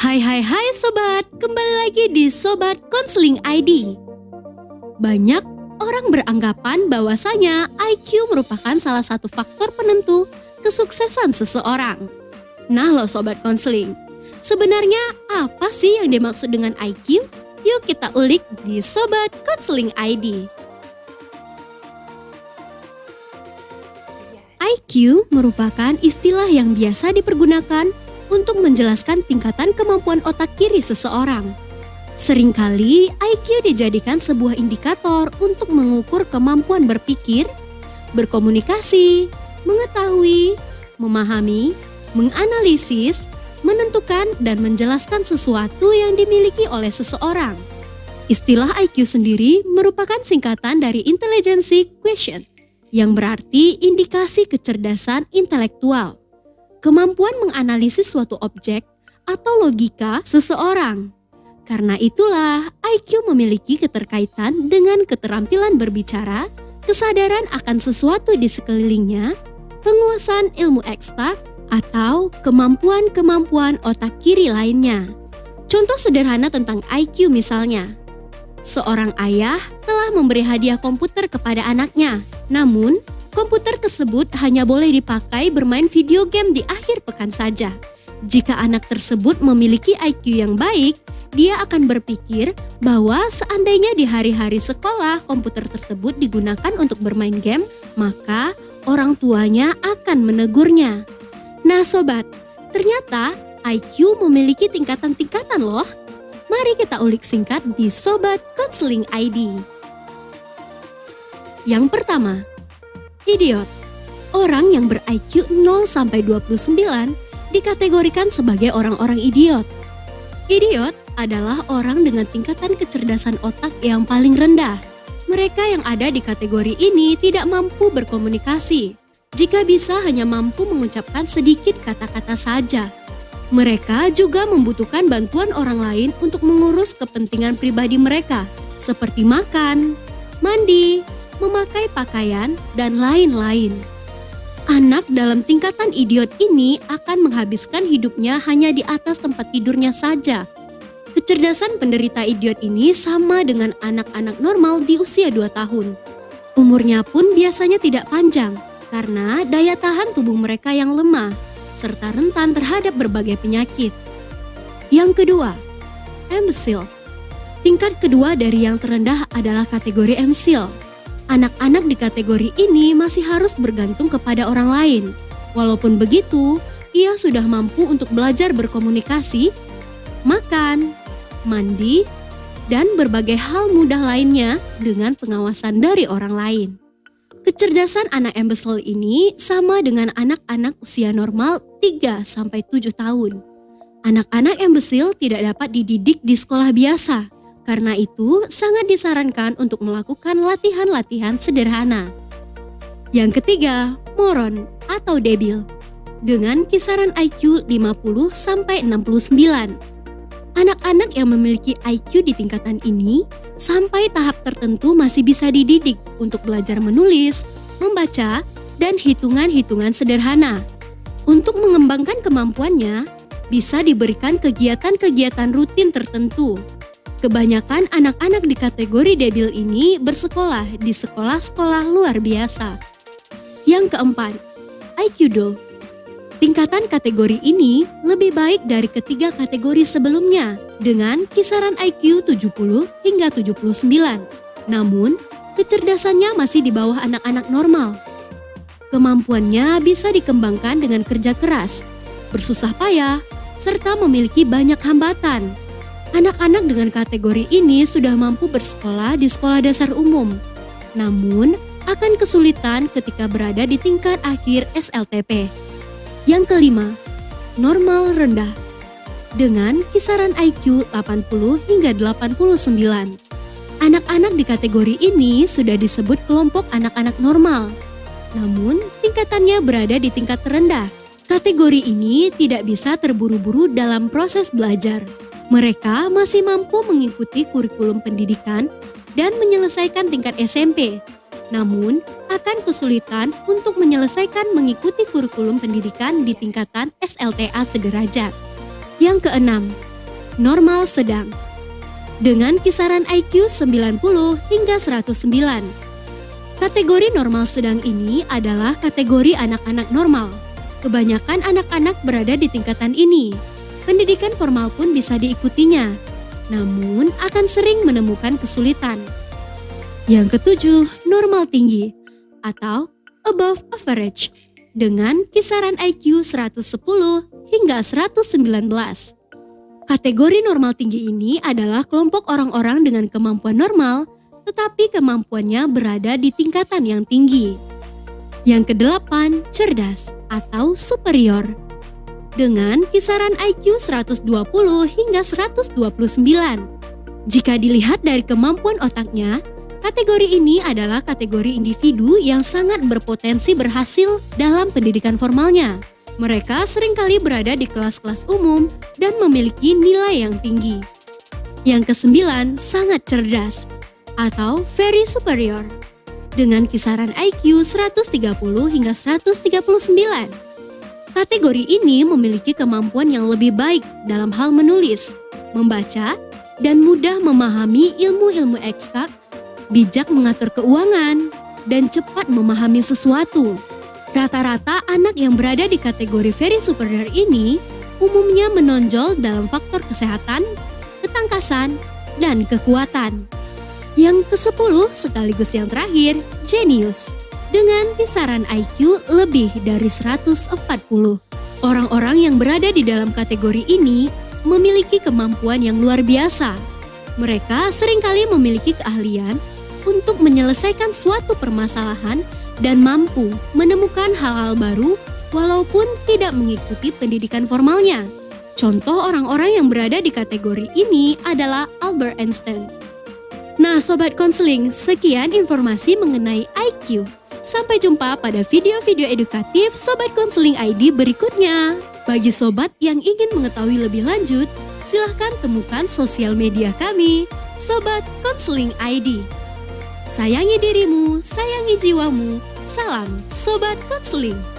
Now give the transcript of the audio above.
Hai sobat, kembali lagi di Sobat Konseling ID. Banyak orang beranggapan bahwasanya IQ merupakan salah satu faktor penentu kesuksesan seseorang. Nah loh Sobat Konseling, sebenarnya apa sih yang dimaksud dengan IQ? Yuk kita ulik di Sobat Konseling ID. IQ merupakan istilah yang biasa dipergunakan untuk menjelaskan tingkatan kemampuan otak kiri seseorang. Seringkali IQ dijadikan sebuah indikator untuk mengukur kemampuan berpikir, berkomunikasi, mengetahui, memahami, menganalisis, menentukan, dan menjelaskan sesuatu yang dimiliki oleh seseorang. Istilah IQ sendiri merupakan singkatan dari Intelligence Quotient, yang berarti indikasi kecerdasan intelektual. Kemampuan menganalisis suatu objek atau logika seseorang. Karena itulah IQ memiliki keterkaitan dengan keterampilan berbicara, kesadaran akan sesuatu di sekelilingnya, penguasaan ilmu eksak, atau kemampuan-kemampuan otak kiri lainnya. Contoh sederhana tentang IQ misalnya, seorang ayah telah memberi hadiah komputer kepada anaknya, namun komputer tersebut hanya boleh dipakai bermain video game di akhir pekan saja. Jika anak tersebut memiliki IQ yang baik, dia akan berpikir bahwa seandainya di hari-hari sekolah komputer tersebut digunakan untuk bermain game, maka orang tuanya akan menegurnya. Nah sobat, ternyata IQ memiliki tingkatan-tingkatan loh. Mari kita ulik singkat di Sobat Konseling ID. Yang pertama, idiot. Orang yang ber-IQ 0-29 dikategorikan sebagai orang-orang idiot. Idiot adalah orang dengan tingkatan kecerdasan otak yang paling rendah. Mereka yang ada di kategori ini tidak mampu berkomunikasi. Jika bisa hanya mampu mengucapkan sedikit kata-kata saja. Mereka juga membutuhkan bantuan orang lain untuk mengurus kepentingan pribadi mereka, seperti makan, mandi, memakai pakaian, dan lain-lain. Anak dalam tingkatan idiot ini akan menghabiskan hidupnya hanya di atas tempat tidurnya saja. Kecerdasan penderita idiot ini sama dengan anak-anak normal di usia 2 tahun. Umurnya pun biasanya tidak panjang, karena daya tahan tubuh mereka yang lemah, serta rentan terhadap berbagai penyakit. Yang kedua, imbecile. Tingkat kedua dari yang terendah adalah kategori imbecile. Anak-anak di kategori ini masih harus bergantung kepada orang lain. Walaupun begitu, ia sudah mampu untuk belajar berkomunikasi, makan, mandi, dan berbagai hal mudah lainnya dengan pengawasan dari orang lain. Kecerdasan anak imbecile ini sama dengan anak-anak usia normal 3-7 tahun. Anak-anak imbecile tidak dapat dididik di sekolah biasa. Karena itu, sangat disarankan untuk melakukan latihan-latihan sederhana. Yang ketiga, moron atau debil. Dengan kisaran IQ 50-69. Anak-anak yang memiliki IQ di tingkatan ini, sampai tahap tertentu masih bisa dididik untuk belajar menulis, membaca, dan hitungan-hitungan sederhana. Untuk mengembangkan kemampuannya, bisa diberikan kegiatan-kegiatan rutin tertentu. Kebanyakan anak-anak di kategori debil ini bersekolah di sekolah-sekolah luar biasa. Yang keempat, IQ low. Tingkatan kategori ini lebih baik dari ketiga kategori sebelumnya dengan kisaran IQ 70 hingga 79. Namun, kecerdasannya masih di bawah anak-anak normal. Kemampuannya bisa dikembangkan dengan kerja keras, bersusah payah, serta memiliki banyak hambatan. Anak-anak dengan kategori ini sudah mampu bersekolah di sekolah dasar umum, namun akan kesulitan ketika berada di tingkat akhir SLTP. Yang kelima, normal rendah. Dengan kisaran IQ 80 hingga 89. Anak-anak di kategori ini sudah disebut kelompok anak-anak normal, namun tingkatannya berada di tingkat terendah. Kategori ini tidak bisa terburu-buru dalam proses belajar. Mereka masih mampu mengikuti kurikulum pendidikan dan menyelesaikan tingkat SMP, namun akan kesulitan untuk menyelesaikan mengikuti kurikulum pendidikan di tingkatan SLTA sederajat. Yang keenam, normal sedang, dengan kisaran IQ 90 hingga 109. Kategori normal sedang ini adalah kategori anak-anak normal. Kebanyakan anak-anak berada di tingkatan ini. Pendidikan formal pun bisa diikutinya, namun akan sering menemukan kesulitan. Yang ketujuh, normal tinggi atau above average dengan kisaran IQ 110 hingga 119. Kategori normal tinggi ini adalah kelompok orang-orang dengan kemampuan normal, tetapi kemampuannya berada di tingkatan yang tinggi. Yang kedelapan, cerdas atau superior dengan kisaran IQ 120 hingga 129. Jika dilihat dari kemampuan otaknya, kategori ini adalah kategori individu yang sangat berpotensi berhasil dalam pendidikan formalnya. Mereka seringkali berada di kelas-kelas umum dan memiliki nilai yang tinggi. Yang kesembilan, sangat cerdas atau very superior dengan kisaran IQ 130 hingga 139. Kategori ini memiliki kemampuan yang lebih baik dalam hal menulis, membaca, dan mudah memahami ilmu-ilmu eksak, bijak mengatur keuangan, dan cepat memahami sesuatu. Rata-rata anak yang berada di kategori very superior ini umumnya menonjol dalam faktor kesehatan, ketangkasan, dan kekuatan. Yang ke-10 sekaligus yang terakhir, jenius dengan kisaran IQ lebih dari 140. Orang-orang yang berada di dalam kategori ini memiliki kemampuan yang luar biasa. Mereka seringkali memiliki keahlian untuk menyelesaikan suatu permasalahan dan mampu menemukan hal-hal baru walaupun tidak mengikuti pendidikan formalnya. Contoh orang-orang yang berada di kategori ini adalah Albert Einstein. Nah Sobat Konseling, sekian informasi mengenai IQ. Sampai jumpa pada video-video edukatif Sobat Konseling ID berikutnya. Bagi sobat yang ingin mengetahui lebih lanjut, silahkan temukan sosial media kami, Sobat Konseling ID. Sayangi dirimu, sayangi jiwamu. Salam Sobat Konseling.